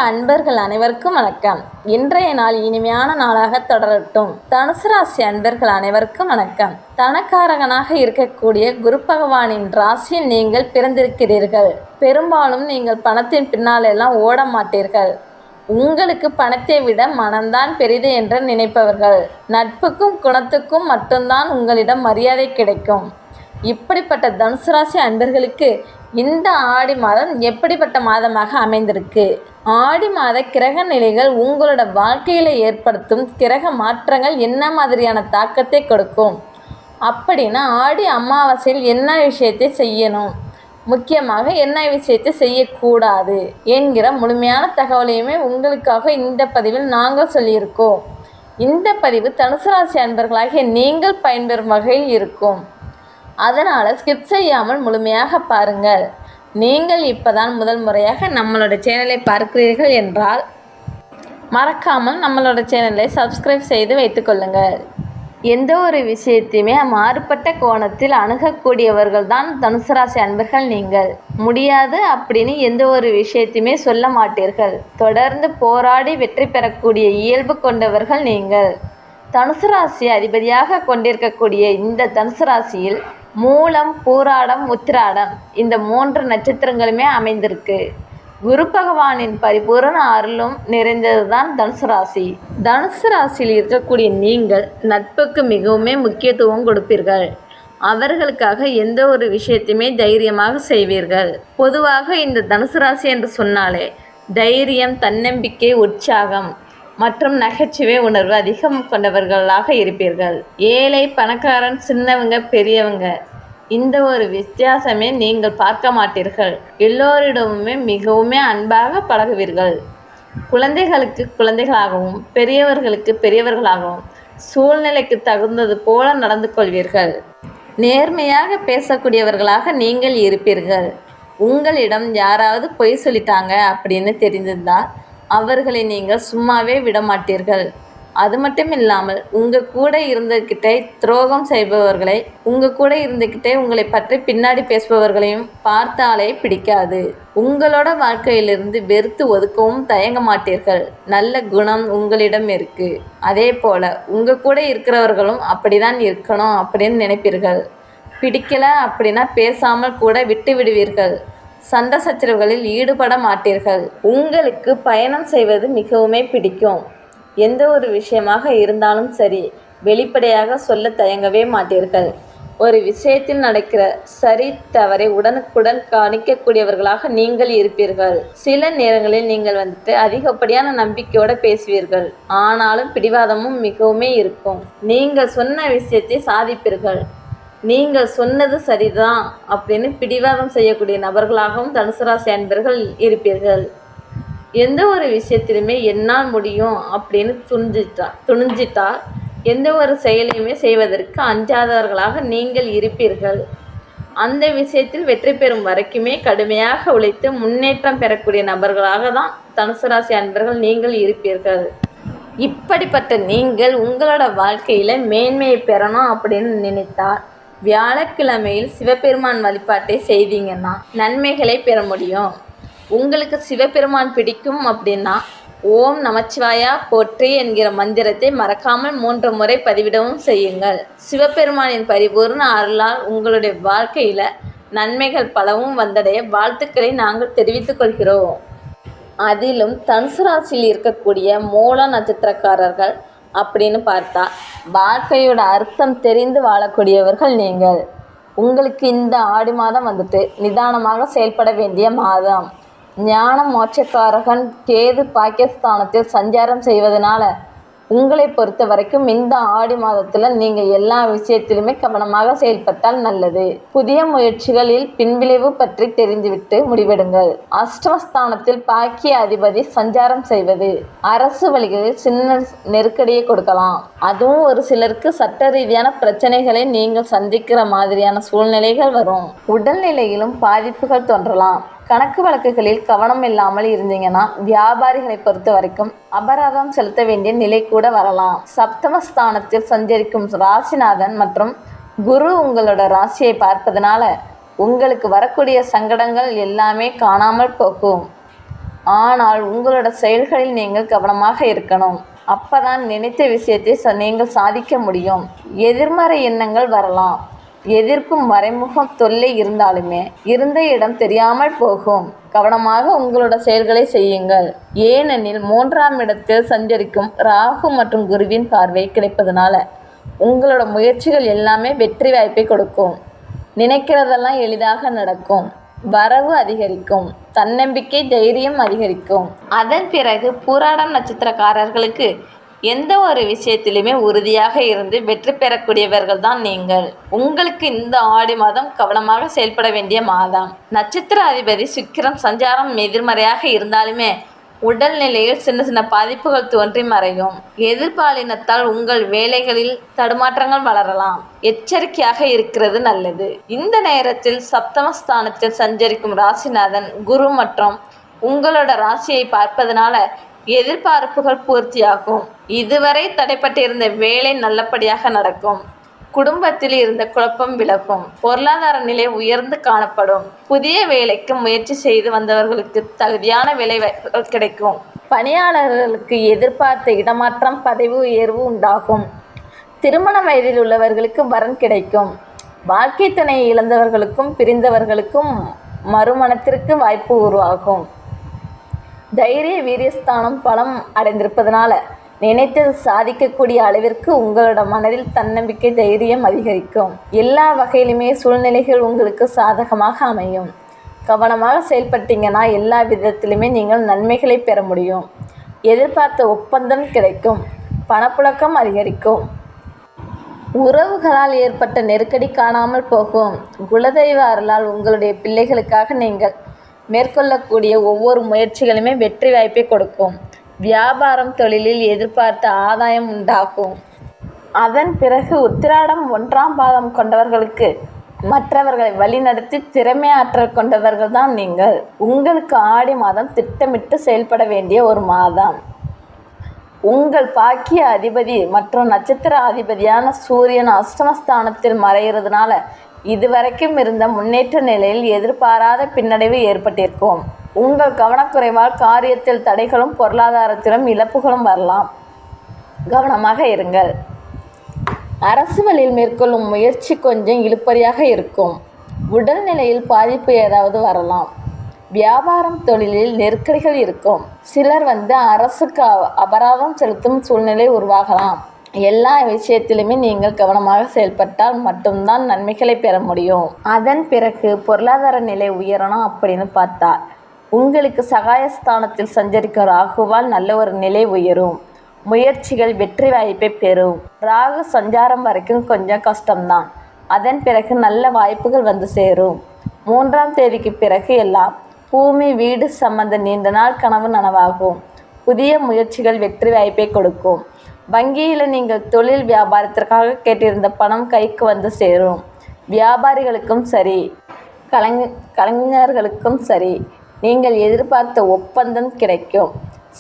அன்பர்கள் அனைவருக்கும் வணக்கம். இன்றைய நாள் இனிமையான நாளாக தொடரட்டும். தனுசு ராசி அன்பர்கள் அனைவருக்கும் வணக்கம். தனக்காரகனாக இருக்கக்கூடிய குரு பகவானின் ராசியில் நீங்கள் பிறந்திருக்கிறீர்கள். பெரும்பாலும் நீங்கள் பணத்தின் பின்னாலெல்லாம் ஓட மாட்டீர்கள். உங்களுக்கு பணத்தை விட மனம்தான் பெரிது என்று நினைப்பவர்கள். நட்புக்கும் குணத்துக்கும் மட்டும்தான் உங்களிடம் மரியாதை கிடைக்கும். இப்படிப்பட்ட தனுசு ராசி அன்பர்களுக்கு இந்த ஆடி மாதம் எப்படிப்பட்ட மாதமாக அமைந்திருக்கு? ஆடி மாத கிரக நிலைகள் உங்களோட வாழ்க்கையில் ஏற்படுத்தும் கிரக மாற்றங்கள் என்ன மாதிரியான தாக்கத்தை கொடுக்கும் அப்படின்னா, ஆடி அமாவாசையில் என்ன விஷயத்தை செய்யணும், முக்கியமாக என்ன விஷயத்தை செய்யக்கூடாது என்கிற முழுமையான தகவலையுமே உங்களுக்காக இந்த பதிவில் நாங்கள் சொல்லியிருக்கோம். இந்த பதிவு தனுசு ராசி அன்பர்களாகிய நீங்கள் பயன்பெறும் வகையில் இருக்கும். அதனால் ஸ்கிப் செய்யாமல் முழுமையாக பாருங்கள். நீங்கள் இப்போதான் முதல் முறையாக நம்மளோட சேனலை பார்க்கிறீர்கள் என்றால் மறக்காமல் நம்மளோட சேனலை சப்ஸ்கிரைப் செய்து வைத்துக்கொள்ளுங்கள். எந்த ஒரு விஷயத்தையுமே மாறுபட்ட கோணத்தில் அணுகக்கூடியவர்கள் தான் தனுசு ராசி அன்பர்கள். நீங்கள் முடியாது அப்படின்னு எந்த ஒரு விஷயத்தையுமே சொல்ல மாட்டீர்கள். தொடர்ந்து போராடி வெற்றி பெறக்கூடிய இயல்பு கொண்டவர்கள் நீங்கள். தனுசு ராசி அதிபதியாக கொண்டிருக்கக்கூடிய இந்த தனுசு ராசியில் மூலம், பூராடம், உத்திராடம் இந்த 3 நட்சத்திரங்களுமே அமைந்திருக்கு. குரு பகவானின் பரிபூரண அருளும் நிறைந்தது தான் தனுசு ராசி. தனுசு ராசியில் இருக்கக்கூடிய நீங்கள் நட்புக்கு மிகவும் முக்கியத்துவம் கொடுப்பீர்கள். அவர்களுக்காக எந்த ஒரு விஷயத்தையுமே தைரியமாக செய்வீர்கள். பொதுவாக இந்த தனுசு ராசி என்று சொன்னாலே தைரியம், தன்னம்பிக்கை, உற்சாகம் மற்றும் நகைச்சுவை உணர்வு அதிகம் கொண்டவர்களாக இருப்பீர்கள். ஏழை, பணக்காரன், சின்னவங்க, பெரியவங்க இந்த ஒரு வித்தியாசமே நீங்கள் பார்க்க மாட்டீர்கள். எல்லோரிடமுமே மிகவும் அன்பாக பழகுவீர்கள். குழந்தைகளுக்கு குழந்தைகளாகவும் பெரியவர்களுக்கு பெரியவர்களாகவும் சூழ்நிலைக்கு தகுந்தது போல நடந்து கொள்வீர்கள். நேர்மையாக பேசக்கூடியவர்களாக நீங்கள் இருப்பீர்கள். உங்களிடம் யாராவது பொய் சொல்லிட்டாங்க அப்படின்னு தெரிந்திருந்தால் அவர்களை நீங்கள் சும்மாவே விட மாட்டீர்கள். அது மட்டும் இல்லாமல் உங்கள் கூட இருந்துக்கிட்டே துரோகம் செய்பவர்களை, உங்கள் கூட இருந்துக்கிட்டே உங்களை பற்றி பின்னாடி பேசுபவர்களையும் பார்த்தாலே பிடிக்காது. உங்களோட வாழ்க்கையிலிருந்து வெறுத்து ஒதுக்கவும் தயங்க மாட்டீர்கள். நல்ல குணம் உங்களிடம் இருக்கு. அதே போல் உங்கள் கூட இருக்கிறவர்களும் அப்படிதான் இருக்கணும் அப்படின்னு நினைப்பீர்கள். பிடிக்கல அப்படின்னா பேசாமல் கூட விட்டு விடுவீர்கள். சண்டை சச்சரவுகளில் ஈடுபட மாட்டீர்கள். உங்களுக்கு பயணம் செய்வது மிகவுமே பிடிக்கும். எந்த ஒரு விஷயமாக இருந்தாலும் சரி, வெளிப்படையாக சொல்ல தயங்கவே மாட்டீர்கள். ஒரு விஷயத்தில் நடக்கிற சரி தவறை உடனுக்குடன் கணிக்கக்கூடியவர்களாக நீங்கள் இருப்பீர்கள். சில நேரங்களில் நீங்கள் அதிகப்படியான நம்பிக்கையோடு பேசுவீர்கள். ஆனாலும் பிடிவாதமும் மிகவுமே இருக்கும். நீங்கள் சொன்ன விஷயத்தை சாதிப்பீர்கள். நீங்கள் சொன்னது சரிதான் அப்படின்னு பிடிவாதம் செய்யக்கூடிய நபர்களாகவும் தனுசு ராசி அன்பர்கள் இருப்பீர்கள். எந்த ஒரு விஷயத்திலுமே என்னால் முடியும் அப்படின்னு துணிஞ்சிட்டால் எந்த ஒரு செயலையுமே செய்வதற்கு அஞ்சாதவர்களாக நீங்கள் இருப்பீர்கள். அந்த விஷயத்தில் வெற்றி பெறும் வரைக்குமே கடுமையாக உழைத்து முன்னேற்றம் பெறக்கூடிய நபர்களாக தான் தனுசு ராசி அன்பர்கள் நீங்கள் இருப்பீர்கள். இப்படிப்பட்ட நீங்கள் உங்களோட வாழ்க்கையில் மேன்மையை பெறணும் அப்படின்னு நினைத்தால் வியாழக்கிழமையில் சிவபெருமான் வழிபாட்டை செய்தீங்கன்னா நன்மைகளை பெற முடியும். உங்களுக்கு சிவபெருமான் பிடிக்கும் அப்படின்னா ஓம் நமச்சிவாயா போற்றி என்கிற மந்திரத்தை மறக்காமல் 3 முறை பதிவிடவும் செய்யுங்கள். சிவபெருமானின் பரிபூர்ண அருளால் உங்களுடைய வாழ்க்கையில் நன்மைகள் பலவும் வந்தடைய வாழ்த்துக்களை நாங்கள் தெரிவித்துக் கொள்கிறோம். அதிலும் தனுசு ராசியில் இருக்கக்கூடிய மூல நட்சத்திரக்காரர்கள் அப்படின்னு பார்த்தா வாழ்க்கையோட அர்த்தம் தெரிந்து வாழக்கூடியவர்கள் நீங்கள். உங்களுக்கு இந்த ஆடி மாதம் நிதானமாக செயல்பட வேண்டிய மாதம். ஞான மோட்சக்காரகன் கேது பாகிஸ்தானத்தில் சஞ்சாரம் செய்வதனால உங்களை பொறுத்த வரைக்கும் இந்த ஆடி மாதத்தில் நீங்கள் எல்லா விஷயத்திலுமே கவனமாக செயல்பட்டால் நல்லது. புதிய முயற்சிகளில் பின்விளைவு பற்றி தெரிந்துவிட்டு முடிவெடுங்கள். அஷ்டமஸ்தானத்தில் பாக்கிய அதிபதி சஞ்சாரம் செய்வது அரசு வழிகளில் சின்ன நெருக்கடியை கொடுக்கலாம். அதுவும் ஒரு சிலருக்கு சட்ட ரீதியான பிரச்சனைகளை நீங்கள் சந்திக்கிற மாதிரியான சூழ்நிலைகள் வரும். உடல்நிலையிலும் பாதிப்புகள் தோன்றலாம். கணக்கு வழக்குகளில் கவனம் இல்லாமல் இருந்தீங்கன்னா வியாபாரிகளை பொறுத்த வரைக்கும் அபராதம் செலுத்த வேண்டிய நிலை கூட வரலாம். சப்தமஸ்தானத்தில் சஞ்சரிக்கும் ராசிநாதன் மற்றும் குரு உங்களோட ராசியை பார்ப்பதனால உங்களுக்கு வரக்கூடிய சங்கடங்கள் எல்லாமே காணாமல் போகும். ஆனால் உங்களோட செயல்களில் நீங்கள் கவனமாக இருக்கணும். அப்பதான் நினைத்த விஷயத்தை நீங்கள் சாதிக்க முடியும். எதிர்மறை எண்ணங்கள் வரலாம். எதிர்ப்பும் மறைமுக தொல்லை இருந்தாலுமே இருந்த இடம் தெரியாமல் போகும். கவனமாக உங்களோட செயல்களை செய்யுங்கள். ஏனெனில் 3ஆம் இடத்தில் சஞ்சரிக்கும் ராகு மற்றும் குருவின் பார்வை கிடைப்பதனால உங்களோட முயற்சிகள் எல்லாமே வெற்றி வாய்ப்பை கொடுக்கும். நினைக்கிறதெல்லாம் எளிதாக நடக்கும். வரவு அதிகரிக்கும். தன்னம்பிக்கை தைரியம் அதிகரிக்கும். அதன் பிறகு பூராடம் நட்சத்திரக்காரர்களுக்கு எந்த ஒரு விஷயத்திலுமே உறுதியாக இருந்து வெற்றி பெறக்கூடியவர்கள் தான் நீங்கள். உங்களுக்கு இந்த ஆடி மாதம் கவனமாக செயல்பட வேண்டிய மாதம். நட்சத்திர அதிபதி சுக்கிரன் சஞ்சாரம் எதிர்மறையாக இருந்தாலுமே உடல்நிலையில் சின்ன சின்ன பாதிப்புகள் தோன்றி மறையும். எதிர்பாலினத்தால் உங்கள் வேலைகளில் தடுமாற்றங்கள் வளரலாம். எச்சரிக்கையாக இருக்கிறது நல்லது. இந்த நேரத்தில் சப்தமஸ்தானத்தில் சஞ்சரிக்கும் ராசிநாதன் குரு மற்றும் உங்களோட ராசியை பார்ப்பதனால எதிர்பார்ப்புகள் பூர்த்தியாகும். இதுவரை தடைப்பட்டிருந்த வேலை நல்லபடியாக நடக்கும். குடும்பத்தில் இருந்த குழப்பம் விலகும். பொருளாதார நிலை உயர்ந்து காணப்படும். புதிய வேலைக்கு முயற்சி செய்து வந்தவர்களுக்கு தகுதியான வேலை கிடைக்கும். பணியாளர்களுக்கு எதிர்பார்த்த இடமாற்றம் பதவி உயர்வு உண்டாகும். திருமண வயதில் உள்ளவர்களுக்கு வரன் கிடைக்கும். வாழ்க்கை துணையை இழந்தவர்களுக்கும் பிரிந்தவர்களுக்கும் மறுமணத்திற்கு வாய்ப்பு உருவாகும். தைரிய வீரியஸ்தானம் பலம் அடைந்திருப்பதனால நினைத்தது சாதிக்கக்கூடிய அளவிற்கு உங்களோட மனதில் தன்னம்பிக்கை தைரியம் அதிகரிக்கும். எல்லா வகையிலுமே சூழ்நிலைகள் உங்களுக்கு சாதகமாக அமையும். கவனமாக செயல்பட்டீங்கன்னா எல்லா விதத்திலுமே நீங்கள் நன்மைகளை பெற முடியும். எதிர்பார்த்த ஒப்பந்தம் கிடைக்கும். பணப்புழக்கம் அதிகரிக்கும். உறவுகளால் ஏற்பட்ட நெருக்கடி காணாமல் போகும். குலதெய்வ அருளால் உங்களுடைய பிள்ளைகளுக்காக நீங்கள் மேற்கொள்ளக்கூடிய ஒவ்வொரு முயற்சிகளுமே வெற்றி வாய்ப்பை கொடுக்கும். வியாபாரம் தொழிலில் எதிர்பார்த்த ஆதாயம் உண்டாகும். அதன் பிறகு உத்திராடம் 1ஆம் பாதம் கொண்டவர்களுக்கு மற்றவர்களை வழிநடத்தி திறமை ஆற்றல் கொண்டவர்கள் தான் நீங்கள். உங்களுக்கு ஆடி மாதம் திட்டமிட்டு செயல்பட வேண்டிய ஒரு மாதம். உங்கள் பாக்கிய அதிபதி மற்றும் நட்சத்திர அதிபதியான சூரியன் அஷ்டமஸ்தானத்தில் மறைகிறதுனால இதுவரைக்கும் இருந்த முன்னேற்ற நிலையில் எதிர்பாராத பின்னடைவு ஏற்பட்டிருக்கும். உங்கள் கவனக்குறைவால் காரியத்தில் தடைகளும் பொருளாதாரத்திலும் இழப்புகளும் வரலாம். கவனமாக இருங்கள். அரசு வழியில் மேற்கொள்ளும் முயற்சி கொஞ்சம் இழுபறியாக இருக்கும். உடல்நிலையில் பாதிப்பு ஏதாவது வரலாம். வியாபாரம் தொழிலில் நெருக்கடிகள் இருக்கும். சிலர் அரசுக்கு அபராதம் செலுத்தும் சூழ்நிலை உருவாகலாம். எல்லா விஷயத்திலுமே நீங்கள் கவனமாக செயல்பட்டால் மட்டும்தான் நன்மைகளை பெற முடியும். அதன் பிறகு பொருளாதார நிலை உயரணும் அப்படின்னு பார்த்தா உங்களுக்கு சகாயஸ்தானத்தில் சஞ்சரிக்கும் ராகுவால் நல்ல ஒரு நிலை உயரும். முயற்சிகள் வெற்றி வாய்ப்பை பெறும். ராகு சஞ்சாரம் வரைக்கும் கொஞ்சம் கஷ்டம்தான். அதன் பிறகு நல்ல வாய்ப்புகள் வந்து சேரும். 3ஆம் தேதிக்கு பிறகு எல்லாம் பூமி வீடு சம்பந்த நீண்ட நாள் கனவு நனவாகும். புதிய முயற்சிகள் வெற்றி வாய்ப்பை கொடுக்கும். வங்கியில் நீங்கள் தொழில் வியாபாரத்திற்காக கேட்டிருந்த பணம் கைக்கு வந்து சேரும். வியாபாரிகளுக்கும் சரி கலைஞர்களுக்கும் சரி நீங்கள் எதிர்பார்த்த ஒப்பந்தம் கிடைக்கும்.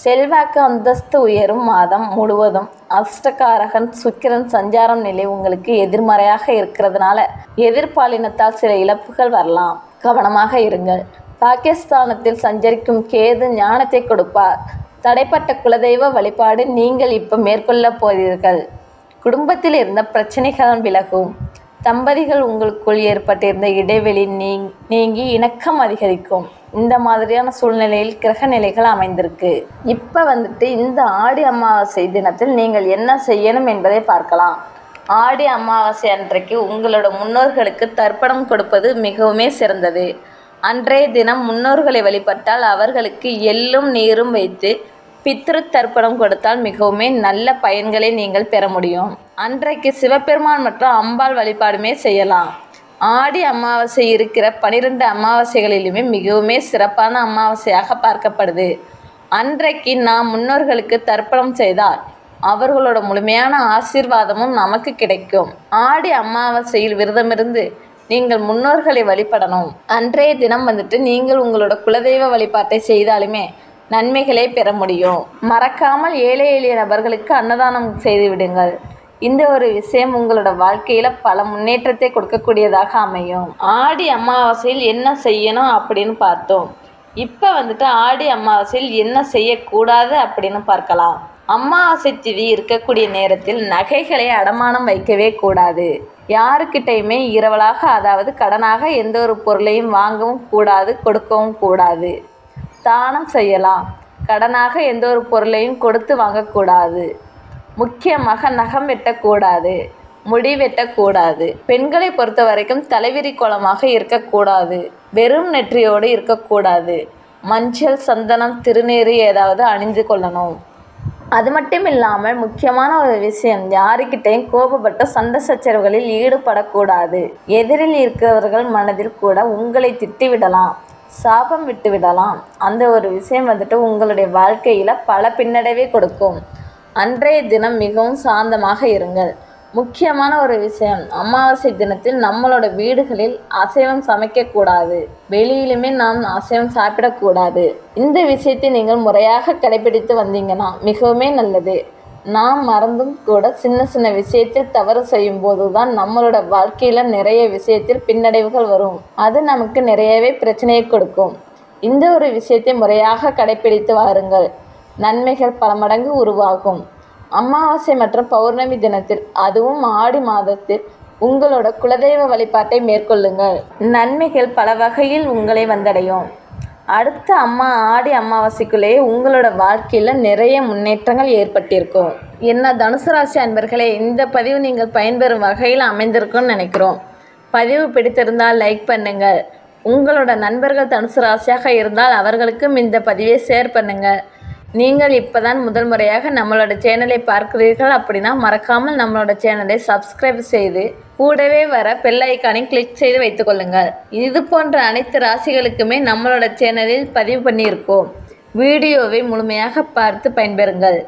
செல்வாக்கு அந்தஸ்து உயரும். மாதம் முழுவதும் அஷ்டகாரகன் சுக்கிரன் சஞ்சாரம் நிலை உங்களுக்கு எதிர்மறையாக இருக்கிறதுனால எதிர்பாலினத்தால் சில இழப்புகள் வரலாம். கவனமாக இருங்கள். பாகிஸ்தானத்தில் சஞ்சரிக்கும் கேது ஞானத்தை கொடுப்பார். தடைப்பட்ட குலதெய்வ வழிபாடு நீங்கள் இப்போ மேற்கொள்ள போகிறீர்கள். குடும்பத்தில் இருந்த பிரச்சனைகள் விலகும். தம்பதிகள் உங்களுக்குள் ஏற்பட்டிருந்த இடைவெளி நீங்கி இணக்கம் அதிகரிக்கும். இந்த மாதிரியான சூழ்நிலையில் கிரக நிலைகள் அமைந்திருக்கு. இப்போ இந்த ஆடி அமாவாசை தினத்தில் நீங்கள் என்ன செய்யணும் என்பதை பார்க்கலாம். ஆடி அமாவாசை அன்றைக்கு உங்களோட முன்னோர்களுக்கு தர்ப்பணம் கொடுப்பது மிகவுமே சிறந்தது. அன்றைய தினம் முன்னோர்களை வழிபட்டால் அவர்களுக்கு எள்ளும் நீரும் வைத்து பித்ரு தர்ப்பணம் கொடுத்தால் மிகவுமே நல்ல பயன்களை நீங்கள் பெற முடியும். அன்றைக்கு சிவபெருமான் மற்றும் அம்பாள் வழிபாடுமே செய்யலாம். ஆடி அமாவாசை இருக்கிற 12 அமாவாசைகளிலுமே மிகவுமே சிறப்பான அமாவாசையாக பார்க்கப்படுது. அன்றைக்கு நாம் முன்னோர்களுக்கு தர்ப்பணம் செய்தால் அவர்களோட முழுமையான ஆசீர்வாதமும் நமக்கு கிடைக்கும். ஆடி அமாவாசையில் விரதமிருந்து நீங்கள் முன்னோர்களை வழிபடணும். அன்றைய தினம் நீங்கள் உங்களோட குலதெய்வ வழிபாட்டை செய்தாலுமே நன்மைகளை பெற முடியும். மறக்காமல் ஏழை எளிய நபர்களுக்கு அன்னதானம் செய்து விடுங்கள். இந்த ஒரு விஷயம் உங்களோட வாழ்க்கையில் பல முன்னேற்றத்தை கொடுக்கக்கூடியதாக அமையும். ஆடி அமாவாசையில் என்ன செய்யணும் அப்படின்னு பார்த்தோம். இப்போ வந்துட்டு ஆடி அமாவாசையில் என்ன செய்யக்கூடாது அப்படின்னு பார்க்கலாம். அமாவாசை திதி இருக்கக்கூடிய நேரத்தில் நகைகளை அடமானம் வைக்கவே கூடாது. யாருக்கிட்டையுமே இரவலாக, அதாவது கடனாக எந்த ஒரு பொருளையும் வாங்கவும் கூடாது, கொடுக்கவும் கூடாது. தானம் செய்யலாம், கடனாக எந்த ஒரு பொருளையும் கொடுத்து வாங்கக்கூடாது. முக்கியமாக நகம் வெட்டக்கூடாது, முடி வெட்டக்கூடாது. பெண்களை பொறுத்த வரைக்கும் தலைவிரி கோலமாக இருக்கக்கூடாது, வெறும் நெற்றியோடு இருக்கக்கூடாது. மஞ்சள், சந்தனம், திருநீறு ஏதாவது அணிந்து கொள்ளணும். அது மட்டும் இல்லாமல் முக்கியமான ஒரு விஷயம், யாருக்கிட்டையும் கோபப்பட்டு சண்டை சச்சரவுகளில் ஈடுபடக்கூடாது. எதிரில் இருக்கிறவர்கள் மனதில் கூட உங்களை திட்டிவிடலாம், சாபம் விட்டு விடலாம். அந்த ஒரு விஷயம் வந்துட்டு உங்களுடைய வாழ்க்கையில் பல பின்னடைவை கொடுக்கும். அன்றைய தினம் மிகவும் சாந்தமாக இருங்கள். முக்கியமான ஒரு விஷயம், அமாவாசை தினத்தில் நம்மளோட வீடுகளில் அசைவம் சமைக்கக்கூடாது, வெளியிலுமே நாம் அசைவம் சாப்பிடக்கூடாது. இந்த விஷயத்தை நீங்கள் முறையாக கடைபிடித்து வந்தீங்கன்னா மிகவுமே நல்லது. நாம் மறந்தும் கூட சின்ன சின்ன விஷயத்தில் தவறு செய்யும் போது தான் நம்மளோட வாழ்க்கையில் நிறைய விஷயத்தில் பின்னடைவுகள் வரும். அது நமக்கு நிறையவே பிரச்சனையை கொடுக்கும். இந்த ஒரு விஷயத்தை முறையாக கடைபிடித்து வாருங்கள், நன்மைகள் பல மடங்கு உருவாகும். அமாவாசை மற்றும் பௌர்ணமி தினத்தில், அதுவும் ஆடி மாதத்தில் உங்களோட குலதெய்வ வழிபாட்டை மேற்கொள்ளுங்கள். நன்மைகள் பல வகையில் உங்களை வந்தடையும். அடுத்த ஆடி அமாவாசைக்குள்ளேயே உங்களோட வாழ்க்கையில் நிறைய முன்னேற்றங்கள் ஏற்பட்டிருக்கும். என்ன தனுசு ராசி அன்பர்களே, இந்த பதிவு நீங்கள் பயன்பெறும் வகையில் அமைந்திருக்கும்னு நினைக்கிறோம். பதிவு பிடித்திருந்தால் லைக் பண்ணுங்கள். உங்களோட நண்பர்கள் தனுசு ராசியாக இருந்தால் அவர்களுக்கும் இந்த பதிவை ஷேர் பண்ணுங்கள். நீங்கள் இப்போ தான் முதல் முறையாக நம்மளோட சேனலை பார்க்கிறீர்கள் அப்படின்னா மறக்காமல் நம்மளோட சேனலை சப்ஸ்கிரைப் செய்து கூடவே வர பெல் ஐக்கானையும் கிளிக் செய்து வைத்துக்கொள்ளுங்கள். இது போன்ற அனைத்து ராசிகளுக்குமே நம்மளோட சேனலில் பதிவு பண்ணியிருக்கோம். வீடியோவை முழுமையாக பார்த்து பயன்பெறுங்கள்.